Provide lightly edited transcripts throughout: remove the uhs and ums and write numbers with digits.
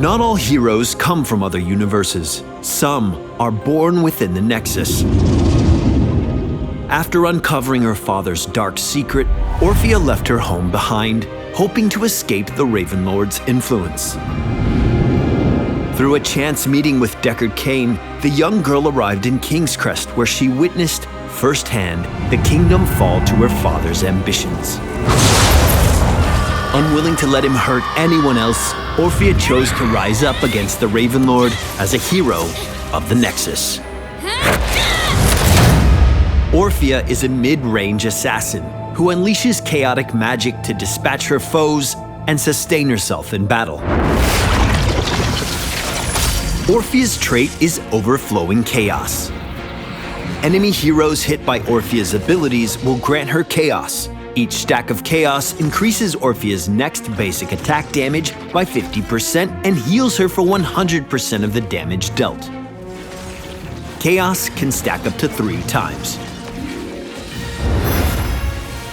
Not all heroes come from other universes. Some are born within the Nexus. After uncovering her father's dark secret, Orphea left her home behind, hoping to escape the Raven Lord's influence. Through a chance meeting with Deckard Cain, the young girl arrived in King's Crest, where she witnessed firsthand the kingdom fall to her father's ambitions. Unwilling to let him hurt anyone else, Orphea chose to rise up against the Raven Lord as a hero of the Nexus. Orphea is a mid-range assassin who unleashes chaotic magic to dispatch her foes and sustain herself in battle. Orphea's trait is overflowing chaos. Enemy heroes hit by Orphea's abilities will grant her chaos. Each stack of chaos increases Orphea's next basic attack damage by 50% and heals her for 100% of the damage dealt. Chaos can stack up to 3 times.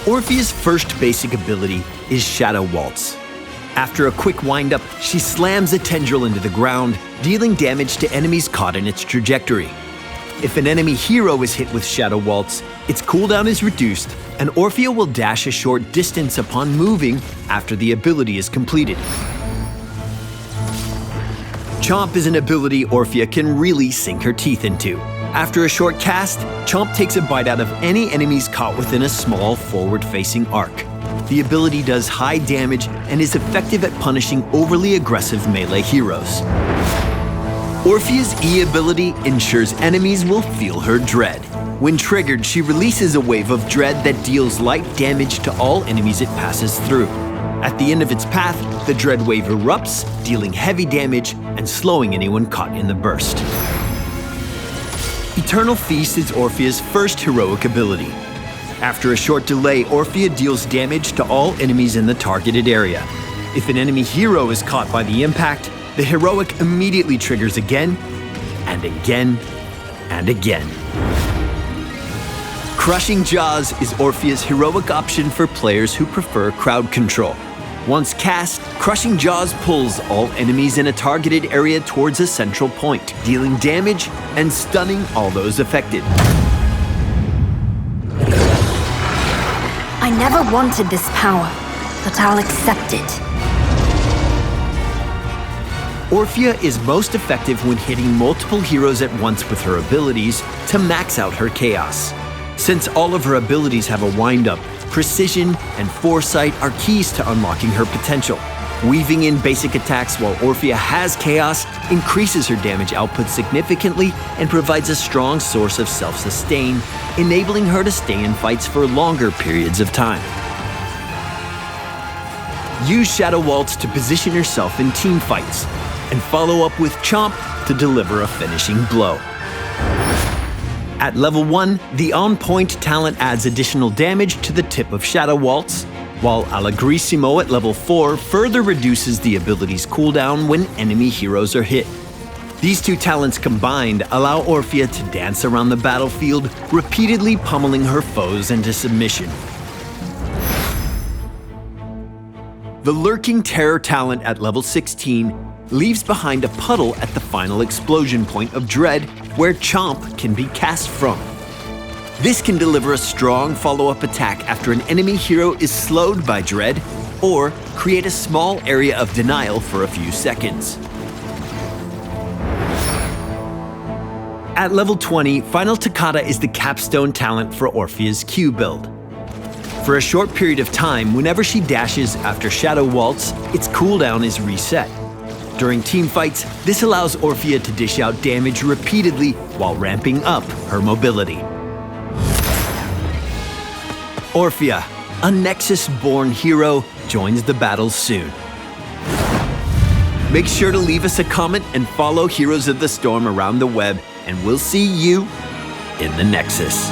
Orphea's first basic ability is Shadow Waltz. After a quick wind-up, she slams a tendril into the ground, dealing damage to enemies caught in its trajectory. If an enemy hero is hit with Shadow Waltz, its cooldown is reduced, and Orphea will dash a short distance upon moving after the ability is completed. Chomp is an ability Orphea can really sink her teeth into. After a short cast, Chomp takes a bite out of any enemies caught within a small forward-facing arc. The ability does high damage and is effective at punishing overly aggressive melee heroes. Orphea's E ability ensures enemies will feel her dread. When triggered, she releases a wave of dread that deals light damage to all enemies it passes through. At the end of its path, the dread wave erupts, dealing heavy damage and slowing anyone caught in the burst. Eternal Feast is Orphea's first heroic ability. After a short delay, Orphea deals damage to all enemies in the targeted area. If an enemy hero is caught by the impact, the heroic immediately triggers again, and again, and again. Crushing Jaws is Orphea's heroic option for players who prefer crowd control. Once cast, Crushing Jaws pulls all enemies in a targeted area towards a central point, dealing damage and stunning all those affected. I never wanted this power, but I'll accept it. Orphea is most effective when hitting multiple heroes at once with her abilities to max out her chaos. Since all of her abilities have a wind-up, precision and foresight are keys to unlocking her potential. Weaving in basic attacks while Orphea has chaos increases her damage output significantly and provides a strong source of self-sustain, enabling her to stay in fights for longer periods of time. Use Shadow Waltz to position yourself in team fights, and follow up with Chomp to deliver a finishing blow. At level 1, the on-point talent adds additional damage to the tip of Shadow Waltz, while Allegrissimo at level 4 further reduces the ability's cooldown when enemy heroes are hit. These two talents combined allow Orphea to dance around the battlefield, repeatedly pummeling her foes into submission. The Lurking Terror talent at level 16 leaves behind a puddle at the final explosion point of Dread, where Chomp can be cast from. This can deliver a strong follow-up attack after an enemy hero is slowed by Dread, or create a small area of denial for a few seconds. At level 20, Final Toccata is the capstone talent for Orphea's Q build. For a short period of time, whenever she dashes after Shadow Waltz, its cooldown is reset. During team fights, this allows Orphea to dish out damage repeatedly while ramping up her mobility. Orphea, a Nexus-born hero, joins the battle soon. Make sure to leave us a comment and follow Heroes of the Storm around the web, and we'll see you in the Nexus.